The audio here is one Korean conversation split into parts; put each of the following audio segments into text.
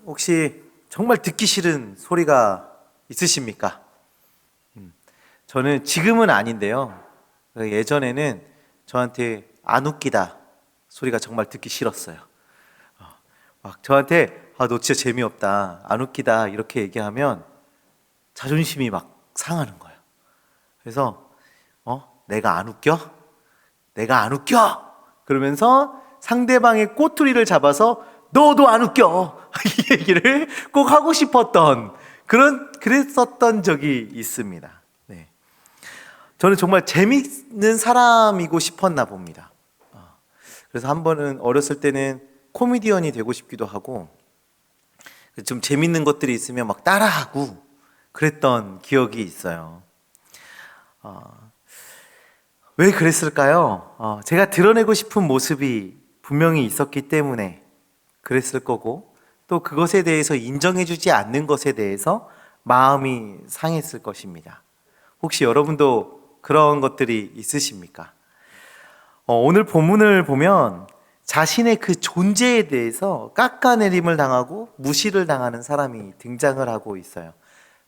혹시 정말 듣기 싫은 소리가 있으십니까? 저는 지금은 아닌데요. 예전에는 저한테 안 웃기다 소리가 정말 듣기 싫었어요. 막 저한테 너 진짜 재미없다, 안 웃기다 이렇게 얘기하면 자존심이 막 상하는 거예요. 그래서 내가 안 웃겨? 내가 안 웃겨? 그러면서 상대방의 꼬투리를 잡아서 너도 안 웃겨! 이 얘기를 꼭 하고 싶었던 그랬었던 적이 있습니다. 네. 저는 정말 재밌는 사람이고 싶었나 봅니다. 그래서 한 번은 어렸을 때는 코미디언이 되고 싶기도 하고 좀 재밌는 것들이 있으면 막 따라하고 그랬던 기억이 있어요. 왜 그랬을까요? 제가 드러내고 싶은 모습이 분명히 있었기 때문에 그랬을 거고, 또 그것에 대해서 인정해주지 않는 것에 대해서 마음이 상했을 것입니다. 혹시 여러분도 그런 것들이 있으십니까? 오늘 본문을 보면 자신의 그 존재에 대해서 깎아내림을 당하고 무시를 당하는 사람이 등장을 하고 있어요.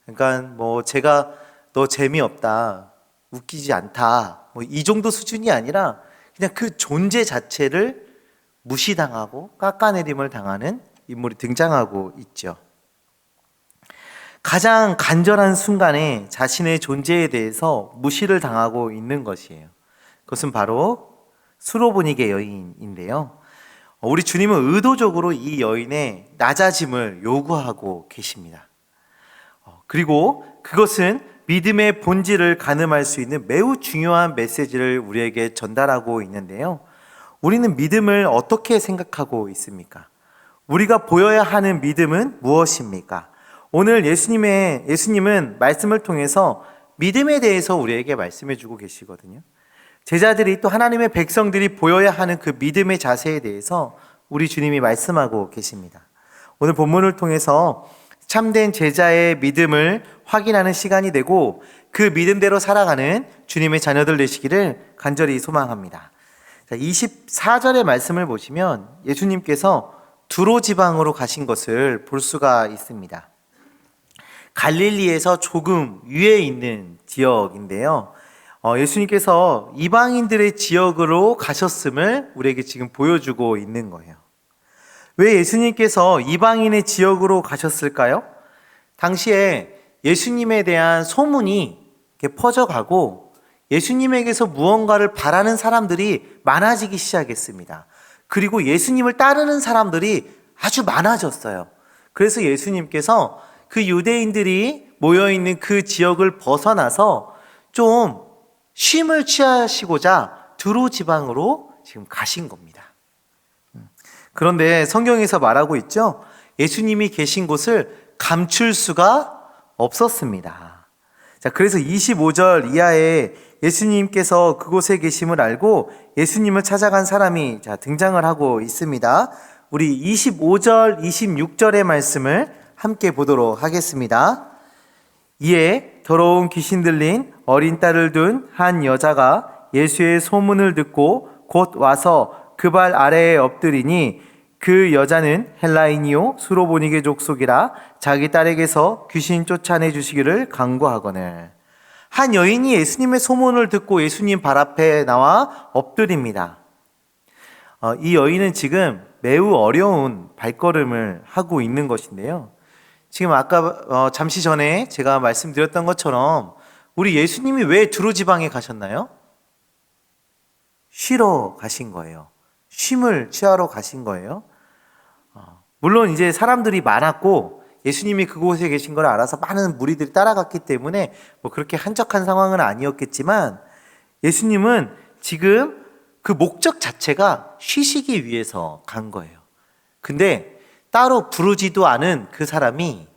그러니까 제가 너 재미없다, 웃기지 않다, 이 정도 수준이 아니라 그냥 그 존재 자체를 무시당하고 깎아내림을 당하는 인물이 등장하고 있죠. 가장 간절한 순간에 자신의 존재에 대해서 무시를 당하고 있는 것이에요. 그것은 바로 수로보니게 여인인데요. 우리 주님은 의도적으로 이 여인의 낮아짐을 요구하고 계십니다. 그리고 그것은 믿음의 본질을 가늠할 수 있는 매우 중요한 메시지를 우리에게 전달하고 있는데요. 우리는 믿음을 어떻게 생각하고 있습니까? 우리가 보여야 하는 믿음은 무엇입니까? 오늘 예수님은 말씀을 통해서 믿음에 대해서 우리에게 말씀해 주고 계시거든요. 제자들이 또 하나님의 백성들이 보여야 하는 그 믿음의 자세에 대해서 우리 주님이 말씀하고 계십니다. 오늘 본문을 통해서 참된 제자의 믿음을 확인하는 시간이 되고 그 믿음대로 살아가는 주님의 자녀들 되시기를 간절히 소망합니다. 24절의 말씀을 보시면 예수님께서 두로 지방으로 가신 것을 볼 수가 있습니다. 갈릴리에서 조금 위에 있는 지역인데요. 예수님께서 이방인들의 지역으로 가셨음을 우리에게 지금 보여주고 있는 거예요. 왜 예수님께서 이방인의 지역으로 가셨을까요? 당시에 예수님에 대한 소문이 이렇게 퍼져가고 예수님에게서 무언가를 바라는 사람들이 많아지기 시작했습니다. 그리고 예수님을 따르는 사람들이 아주 많아졌어요. 그래서 예수님께서 그 유대인들이 모여있는 그 지역을 벗어나서 좀 쉼을 취하시고자 두로 지방으로 지금 가신 겁니다. 그런데 성경에서 말하고 있죠. 예수님이 계신 곳을 감출 수가 없었습니다. 자, 그래서 25절 이하에 예수님께서 그곳에 계심을 알고 예수님을 찾아간 사람이 등장을 하고 있습니다. 우리 25절, 26절의 말씀을 함께 보도록 하겠습니다. 이에 더러운 귀신 들린 어린 딸을 둔 한 여자가 예수의 소문을 듣고 곧 와서 그 발 아래에 엎드리니 그 여자는 헬라인이요 수로보니게 족속이라 자기 딸에게서 귀신 쫓아내 주시기를 간구하거늘. 한 여인이 예수님의 소문을 듣고 예수님 발 앞에 나와 엎드립니다. 이 여인은 지금 매우 어려운 발걸음을 하고 있는 것인데요. 지금 아까 잠시 전에 제가 말씀드렸던 것처럼 우리 예수님이 왜 두로 지방에 가셨나요? 쉬러 가신 거예요. 쉼을 취하러 가신 거예요. 물론 이제 사람들이 많았고 예수님이 그곳에 계신 걸 알아서 많은 무리들이 따라갔기 때문에 그렇게 한적한 상황은 아니었겠지만 예수님은 지금 그 목적 자체가 쉬시기 위해서 간 거예요. 근데 따로 부르지도 않은 그 사람이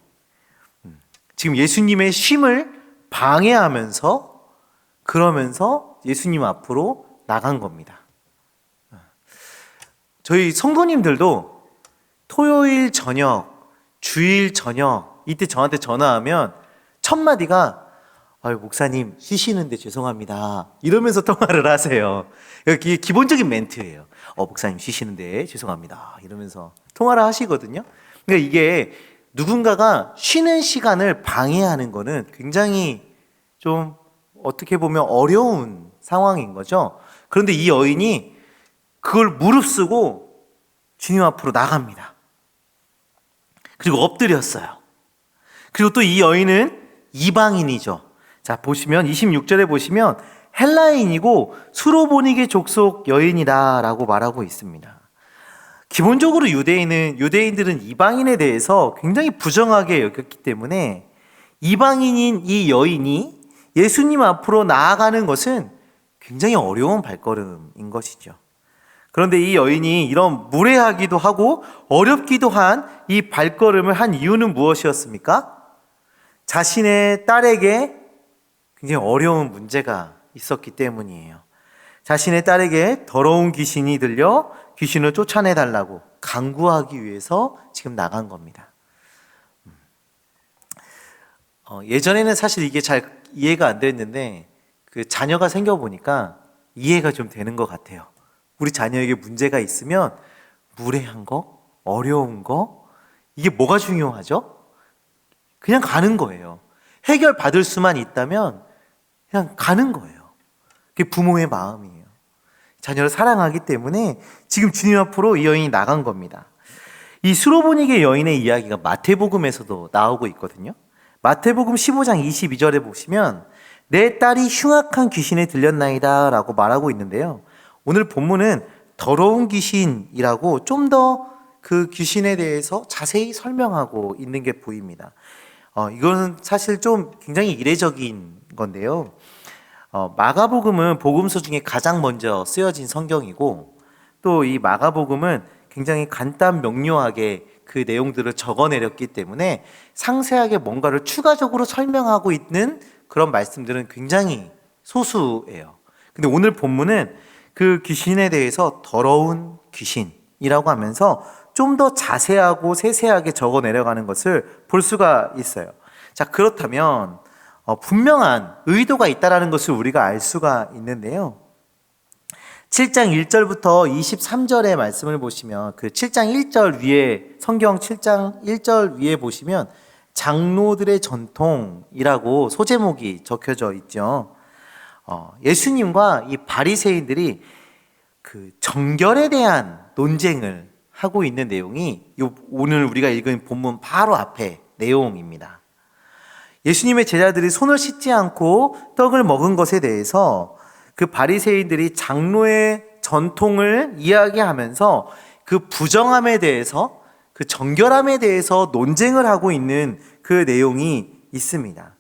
지금 예수님의 쉼을 방해하면서 그러면서 예수님 앞으로 나간 겁니다. 저희 성도님들도 토요일 저녁, 주일 저녁 이때 저한테 전화하면 첫 마디가 목사님 쉬시는데 죄송합니다 이러면서 통화를 하세요. 이게 기본적인 멘트예요. 목사님 쉬시는데 죄송합니다 이러면서 통화를 하시거든요. 그러니까 이게 누군가가 쉬는 시간을 방해하는 거는 굉장히 좀 어떻게 보면 어려운 상황인 거죠. 그런데 이 여인이 그걸 무릅쓰고 주님 앞으로 나갑니다. 그리고 엎드렸어요. 그리고 또 이 여인은 이방인이죠. 자, 보시면 26절에 보시면 헬라인이고 수로보니게 족속 여인이다라고 말하고 있습니다. 기본적으로 유대인들은 이방인에 대해서 굉장히 부정하게 여겼기 때문에 이방인인 이 여인이 예수님 앞으로 나아가는 것은 굉장히 어려운 발걸음인 것이죠. 그런데 이 여인이 이런 무례하기도 하고 어렵기도 한 이 발걸음을 한 이유는 무엇이었습니까? 자신의 딸에게 굉장히 어려운 문제가 있었기 때문이에요. 자신의 딸에게 더러운 귀신이 들려 귀신을 쫓아내달라고 간구하기 위해서 지금 나간 겁니다. 예전에는 사실 이게 잘 이해가 안 됐는데 그 자녀가 생겨보니까 이해가 좀 되는 것 같아요. 우리 자녀에게 문제가 있으면 무례한 거, 어려운 거, 이게 뭐가 중요하죠? 그냥 가는 거예요. 해결받을 수만 있다면 그냥 가는 거예요. 그게 부모의 마음이에요. 자녀를 사랑하기 때문에 지금 주님 앞으로 이 여인이 나간 겁니다. 이 수로보니게 여인의 이야기가 마태복음에서도 나오고 있거든요. 마태복음 15장 22절에 보시면 내 딸이 흉악한 귀신에 들렸나이다 라고 말하고 있는데요. 오늘 본문은 더러운 귀신이라고 좀 더 그 귀신에 대해서 자세히 설명하고 있는 게 보입니다. 이거는 사실 좀 굉장히 이례적인 건데요. 마가복음은 복음서 중에 가장 먼저 쓰여진 성경이고 또 이 마가복음은 굉장히 간단 명료하게 그 내용들을 적어내렸기 때문에 상세하게 뭔가를 추가적으로 설명하고 있는 그런 말씀들은 굉장히 소수예요. 근데 오늘 본문은 그 귀신에 대해서 더러운 귀신이라고 하면서 좀 더 자세하고 세세하게 적어 내려가는 것을 볼 수가 있어요. 자, 그렇다면 분명한 의도가 있다는 것을 우리가 알 수가 있는데요. 7장 1절부터 23절의 말씀을 보시면 그 7장 1절 위에 성경 7장 1절 위에 보시면 장로들의 전통이라고 소제목이 적혀져 있죠. 예수님과 이 바리새인들이 그 정결에 대한 논쟁을 하고 있는 내용이 오늘 우리가 읽은 본문 바로 앞에 내용입니다. 예수님의 제자들이 손을 씻지 않고 떡을 먹은 것에 대해서 그 바리새인들이 장로의 전통을 이야기하면서 그 부정함에 대해서 그 정결함에 대해서 논쟁을 하고 있는 그 내용이 있습니다.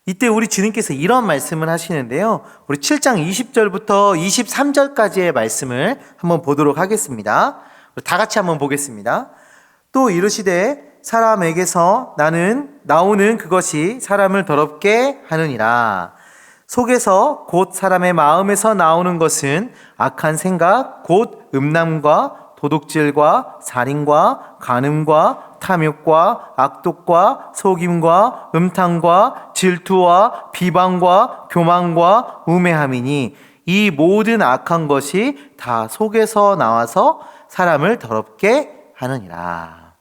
이때 우리 주님께서 이런 말씀을 하시는데요. 우리 7장 20절부터 23절까지의 말씀을 한번 보도록 하겠습니다. 다 같이 한번 보겠습니다. 또 이르시되 사람에게서 나오는 그것이 사람을 더럽게 하느니라. 속에서 곧 사람의 마음에서 나오는 것은 악한 생각, 곧 음란과 도둑질과 살인과 간음과 탐욕과 악독과 속임과 음탕과 질투와 비방과 교만과 우매함이니 이 모든 악한 것이 다 속에서 나와서 사람을 더럽게 하느니라.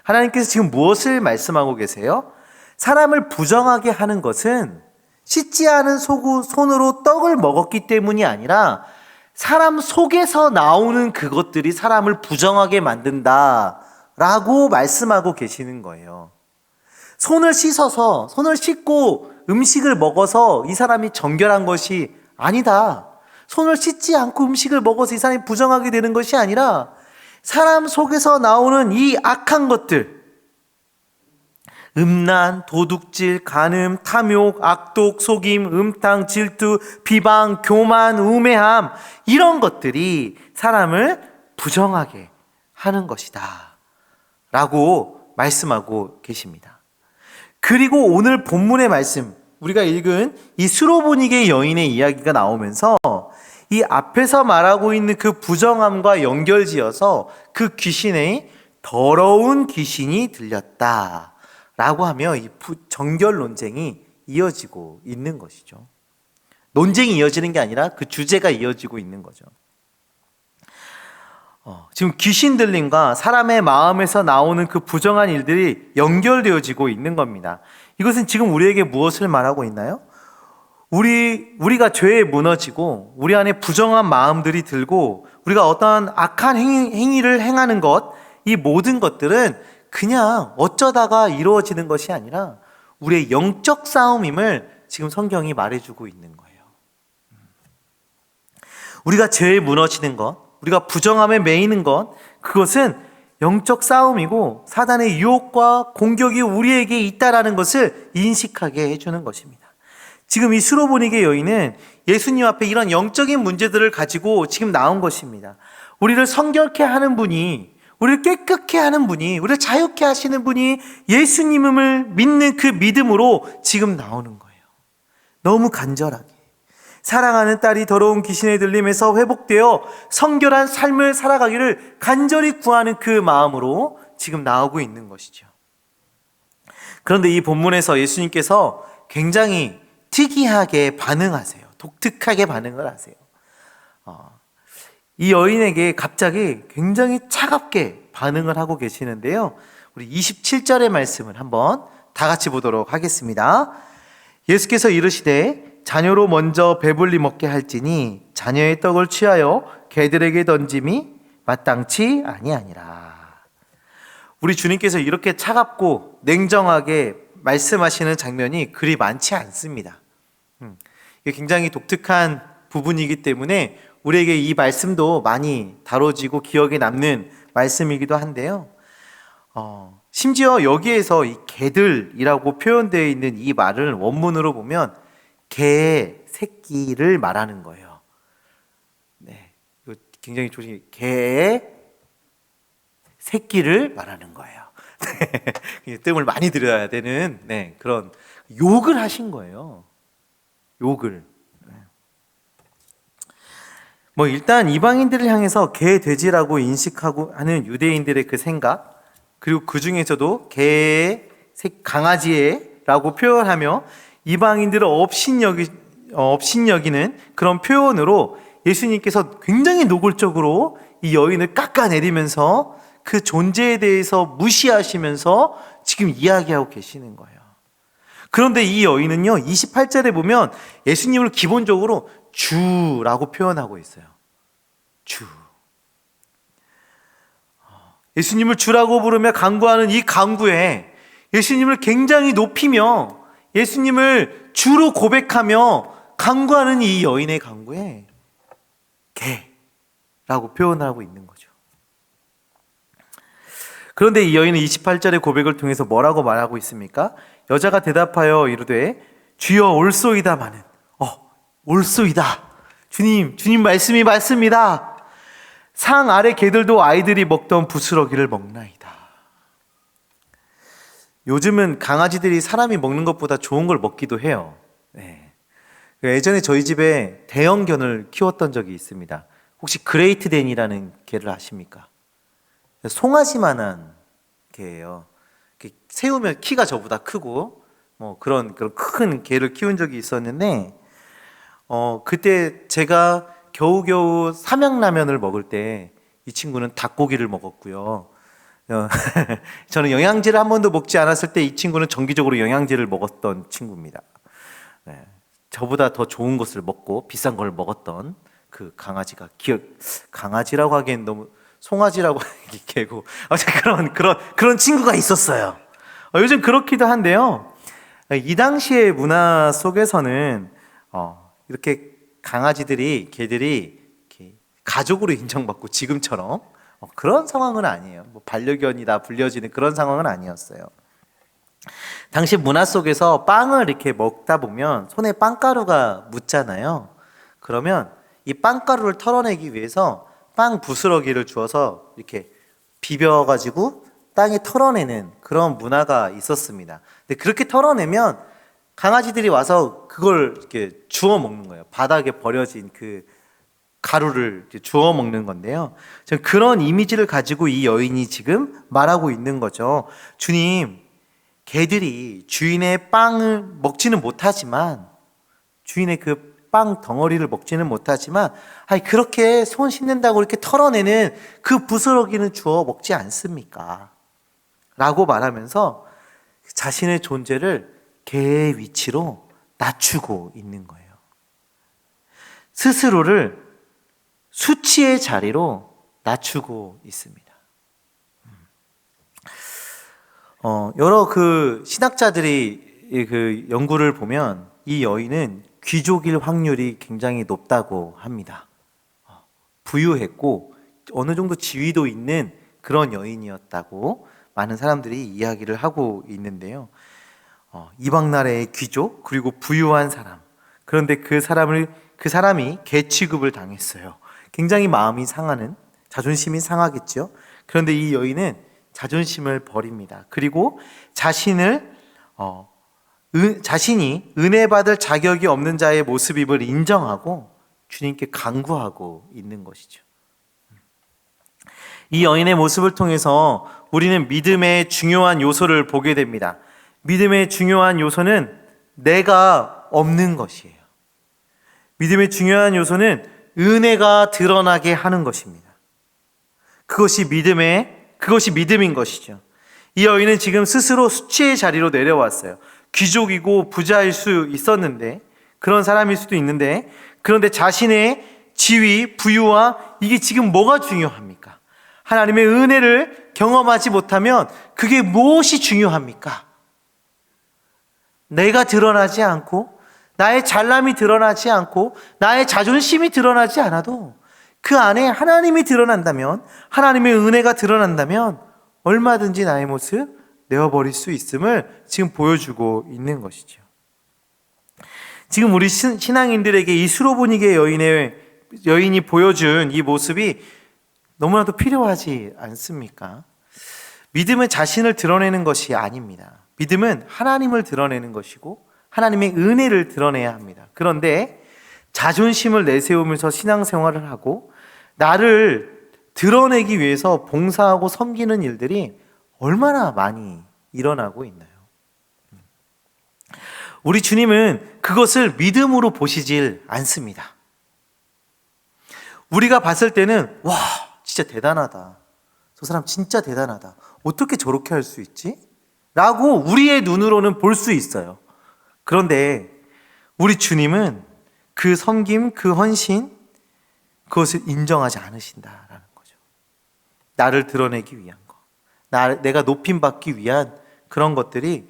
하나님께서 지금 무엇을 말씀하고 계세요? 사람을 부정하게 하는 것은 씻지 않은 손으로 떡을 먹었기 때문이 아니라 사람 속에서 나오는 그것들이 사람을 부정하게 만든다라고 말씀하고 계시는 거예요. 손을 씻고 음식을 먹어서 이 사람이 정결한 것이 아니다. 손을 씻지 않고 음식을 먹어서 이 사람이 부정하게 되는 것이 아니라 사람 속에서 나오는 이 악한 것들, 음란, 도둑질, 간음, 탐욕, 악독, 속임, 음탕, 질투, 비방, 교만, 우매함, 이런 것들이 사람을 부정하게 하는 것이다 라고 말씀하고 계십니다. 그리고 오늘 본문의 말씀, 우리가 읽은 이 수로보니게 여인의 이야기가 나오면서 이 앞에서 말하고 있는 그 부정함과 연결지어서 그 귀신의 더러운 귀신이 들렸다 라고 하며 이 정결 논쟁이 이어지고 있는 것이죠. 논쟁이 이어지는 게 아니라 그 주제가 이어지고 있는 거죠. 지금 귀신 들림과 사람의 마음에서 나오는 그 부정한 일들이 연결되어지고 있는 겁니다. 이것은 지금 우리에게 무엇을 말하고 있나요? 우리가 죄에 무너지고 우리 안에 부정한 마음들이 들고 우리가 어떠한 악한 행위를 행하는 것, 이 모든 것들은 그냥 어쩌다가 이루어지는 것이 아니라 우리의 영적 싸움임을 지금 성경이 말해주고 있는 거예요. 우리가 죄에 무너지는 것, 우리가 부정함에 매이는 것, 그것은 영적 싸움이고 사단의 유혹과 공격이 우리에게 있다라는 것을 인식하게 해주는 것입니다. 지금 이 수로보니게 여인은 예수님 앞에 이런 영적인 문제들을 가지고 지금 나온 것입니다. 우리를 성결케 하는 분이, 우리를 깨끗게 하는 분이, 우리를 자유케 하시는 분이 예수님을 믿는 그 믿음으로 지금 나오는 거예요. 너무 간절하게. 사랑하는 딸이 더러운 귀신의 들림에서 회복되어 성결한 삶을 살아가기를 간절히 구하는 그 마음으로 지금 나오고 있는 것이죠. 그런데 이 본문에서 예수님께서 굉장히 특이하게 반응하세요. 독특하게 반응을 하세요. 이 여인에게 갑자기 굉장히 차갑게 반응을 하고 계시는데요. 우리 27절의 말씀을 한번 다 같이 보도록 하겠습니다. 예수께서 이르시되 자녀로 먼저 배불리 먹게 할지니 자녀의 떡을 취하여 개들에게 던짐이 마땅치 아니하니라. 우리 주님께서 이렇게 차갑고 냉정하게 말씀하시는 장면이 그리 많지 않습니다. 이게 굉장히 독특한 부분이기 때문에 우리에게 이 말씀도 많이 다뤄지고 기억에 남는 말씀이기도 한데요. 심지어 여기에서 이 개들이라고 표현되어 있는 이 말을 원문으로 보면 개의 새끼를 말하는 거예요. 네, 이거 굉장히 조심히 개의 새끼를 말하는 거예요. 뜸을 많이 들여야 되는 그런 욕을 하신 거예요. 욕을. 일단 이방인들을 향해서 개, 돼지라고 인식하고 하는 유대인들의 그 생각, 그리고 그 중에서도 개, 강아지라고 표현하며 이방인들을 업신여기는 그런 표현으로 예수님께서 굉장히 노골적으로 이 여인을 깎아내리면서 그 존재에 대해서 무시하시면서 지금 이야기하고 계시는 거예요. 그런데 이 여인은요, 28절에 보면 예수님을 기본적으로 주라고 표현하고 있어요. 주. 예수님을 주라고 부르며 간구하는 이 간구에 예수님을 굉장히 높이며 예수님을 주로 고백하며 간구하는 이 여인의 간구에 개라고 표현하고 있는 거죠. 그런데 이 여인은 28절의 고백을 통해서 뭐라고 말하고 있습니까? 여자가 대답하여 이르되 주여 올소이다마는 올소이다. 주님 말씀이 맞습니다. 상 아래 개들도 아이들이 먹던 부스러기를 먹나이다. 요즘은 강아지들이 사람이 먹는 것보다 좋은 걸 먹기도 해요. 네. 예전에 저희 집에 대형견을 키웠던 적이 있습니다. 혹시 그레이트 댄이라는 개를 아십니까? 송아지만한 개예요. 세우면 키가 저보다 크고 그런 큰 개를 키운 적이 있었는데 그때 제가 겨우겨우 삼양라면을 먹을 때 이 친구는 닭고기를 먹었고요. 저는 영양제를 한 번도 먹지 않았을 때 이 친구는 정기적으로 영양제를 먹었던 친구입니다. 네. 저보다 더 좋은 것을 먹고 비싼 걸 먹었던 그 강아지가 강아지라고 하기엔 너무 송아지라고 하기 개고 그런 친구가 있었어요. 요즘 그렇기도 한데요. 이 당시의 문화 속에서는 이렇게 강아지들이 개들이 이렇게 가족으로 인정받고 지금처럼 그런 상황은 아니에요. 반려견이다 불려지는 그런 상황은 아니었어요. 당시 문화 속에서 빵을 이렇게 먹다 보면 손에 빵가루가 묻잖아요. 그러면 이 빵가루를 털어내기 위해서 빵 부스러기를 주어서 이렇게 비벼가지고 땅에 털어내는 그런 문화가 있었습니다. 근데 그렇게 털어내면 강아지들이 와서 그걸 이렇게 주워 먹는 거예요. 바닥에 버려진 그 가루를 주워 먹는 건데요. 그런 이미지를 가지고 이 여인이 지금 말하고 있는 거죠. 주님, 개들이 주인의 빵을 먹지는 못하지만 주인의 그 빵 덩어리를 먹지는 못하지만 그렇게 손 씻는다고 이렇게 털어내는 그 부스러기는 주워 먹지 않습니까? 라고 말하면서 자신의 존재를 개의 위치로 낮추고 있는 거예요. 스스로를 수치의 자리로 낮추고 있습니다. 여러 그 신학자들이 그 연구를 보면 이 여인은 귀족일 확률이 굉장히 높다고 합니다. 부유했고 어느 정도 지위도 있는 그런 여인이었다고 많은 사람들이 이야기를 하고 있는데요. 이방 나라의 귀족 그리고 부유한 사람, 그런데 그 사람이 개 취급을 당했어요. 굉장히 마음이 상하는, 자존심이 상하겠죠. 그런데 이 여인은 자존심을 버립니다. 그리고 자신이 은혜 받을 자격이 없는 자의 모습임을 인정하고 주님께 간구하고 있는 것이죠. 이 여인의 모습을 통해서 우리는 믿음의 중요한 요소를 보게 됩니다. 믿음의 중요한 요소는 내가 없는 것이에요. 믿음의 중요한 요소는 은혜가 드러나게 하는 것입니다. 그것이 믿음인 것이죠. 이 여인은 지금 스스로 수치의 자리로 내려왔어요. 귀족이고 부자일 수 있었는데, 그런 사람일 수도 있는데, 그런데 자신의 지위, 부유와 이게 지금 뭐가 중요합니까? 하나님의 은혜를 경험하지 못하면 그게 무엇이 중요합니까? 내가 드러나지 않고, 나의 잘남이 드러나지 않고, 나의 자존심이 드러나지 않아도 그 안에 하나님이 드러난다면, 하나님의 은혜가 드러난다면 얼마든지 나의 모습 내어버릴 수 있음을 지금 보여주고 있는 것이죠. 지금 우리 신앙인들에게 이 수로보니게 여인이 보여준 이 모습이 너무나도 필요하지 않습니까? 믿음은 자신을 드러내는 것이 아닙니다. 믿음은 하나님을 드러내는 것이고 하나님의 은혜를 드러내야 합니다. 그런데 자존심을 내세우면서 신앙생활을 하고 나를 드러내기 위해서 봉사하고 섬기는 일들이 얼마나 많이 일어나고 있나요? 우리 주님은 그것을 믿음으로 보시질 않습니다. 우리가 봤을 때는 와, 진짜 대단하다. 저 사람 진짜 대단하다. 어떻게 저렇게 할 수 있지? 라고 우리의 눈으로는 볼 수 있어요. 그런데 우리 주님은 그 섬김, 그 헌신, 그것을 인정하지 않으신다라는 거죠. 나를 드러내기 위한 거, 내가 높임받기 위한 그런 것들이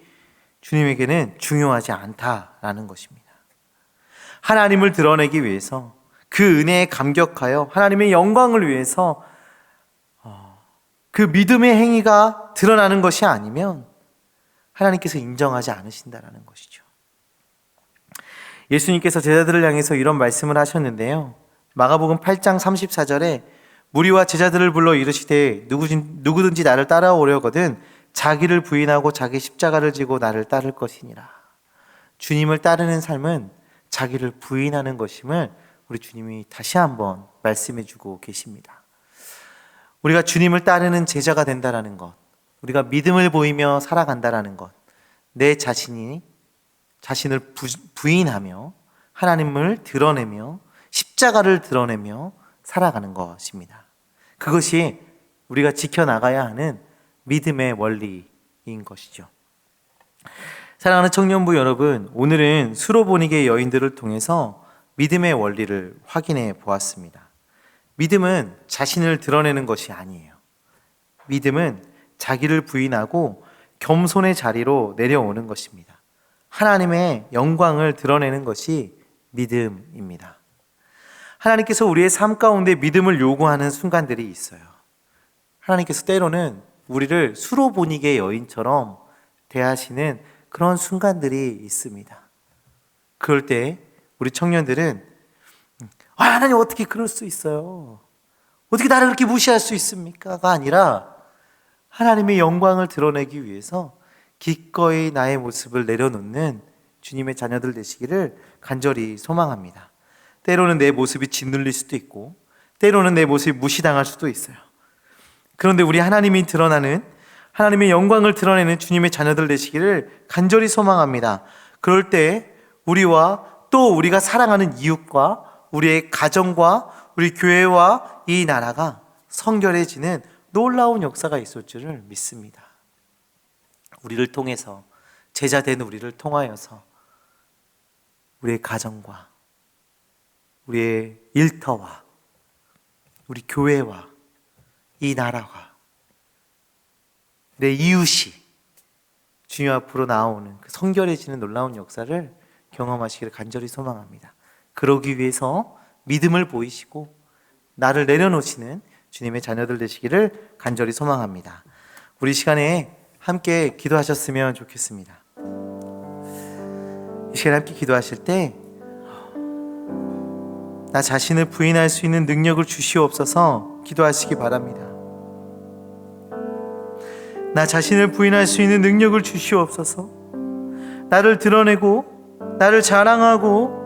주님에게는 중요하지 않다라는 것입니다. 하나님을 드러내기 위해서, 그 은혜에 감격하여 하나님의 영광을 위해서 그 믿음의 행위가 드러나는 것이 아니면 하나님께서 인정하지 않으신다라는 것이죠. 예수님께서 제자들을 향해서 이런 말씀을 하셨는데요. 마가복음 8장 34절에 무리와 제자들을 불러 이르시되 누구든지 나를 따라오려거든 자기를 부인하고 자기 십자가를 지고 나를 따를 것이니라. 주님을 따르는 삶은 자기를 부인하는 것임을 우리 주님이 다시 한번 말씀해 주고 계십니다. 우리가 주님을 따르는 제자가 된다라는 것, 우리가 믿음을 보이며 살아간다라는 것, 내 자신을 부인하며 하나님을 드러내며 십자가를 드러내며 살아가는 것입니다. 그것이 우리가 지켜나가야 하는 믿음의 원리인 것이죠. 사랑하는 청년부 여러분, 오늘은 수로보니게 여인들을 통해서 믿음의 원리를 확인해 보았습니다. 믿음은 자신을 드러내는 것이 아니에요. 믿음은 자기를 부인하고 겸손의 자리로 내려오는 것입니다. 하나님의 영광을 드러내는 것이 믿음입니다. 하나님께서 우리의 삶 가운데 믿음을 요구하는 순간들이 있어요. 하나님께서 때로는 우리를 수로보니게 여인처럼 대하시는 그런 순간들이 있습니다. 그럴 때 우리 청년들은 하나님 어떻게 그럴 수 있어요? 어떻게 나를 그렇게 무시할 수 있습니까?가 아니라 하나님의 영광을 드러내기 위해서 기꺼이 나의 모습을 내려놓는 주님의 자녀들 되시기를 간절히 소망합니다. 때로는 내 모습이 짓눌릴 수도 있고 때로는 내 모습이 무시당할 수도 있어요. 그런데 우리 하나님이 드러나는, 하나님의 영광을 드러내는 주님의 자녀들 되시기를 간절히 소망합니다. 그럴 때 우리와 또 우리가 사랑하는 이웃과 우리의 가정과 우리 교회와 이 나라가 성결해지는 놀라운 역사가 있을 줄을 믿습니다. 우리를 통해서, 제자된 우리를 통하여서 우리의 가정과 우리의 일터와 우리 교회와 이 나라와 내 이웃이 주님 앞으로 나오는 그 성결해지는 놀라운 역사를 경험하시기를 간절히 소망합니다. 그러기 위해서 믿음을 보이시고 나를 내려놓으시는 주님의 자녀들 되시기를 간절히 소망합니다. 우리 시간에 함께 기도하셨으면 좋겠습니다. 이 시간에 함께 기도하실 때 나 자신을 부인할 수 있는 능력을 주시옵소서 기도하시기 바랍니다. 나 자신을 부인할 수 있는 능력을 주시옵소서. 나를 드러내고 나를 자랑하고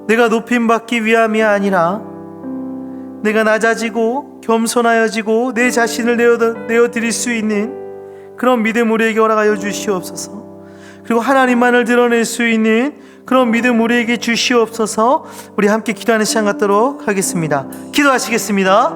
내가 높임받기 위함이 아니라 내가 낮아지고 겸손하여지고 내 자신을 내어드릴 수 있는 그런 믿음 우리에게 허락하여 주시옵소서. 그리고 하나님만을 드러낼 수 있는 그런 믿음 우리에게 주시옵소서. 우리 함께 기도하는 시간 갖도록 하겠습니다. 기도하시겠습니다.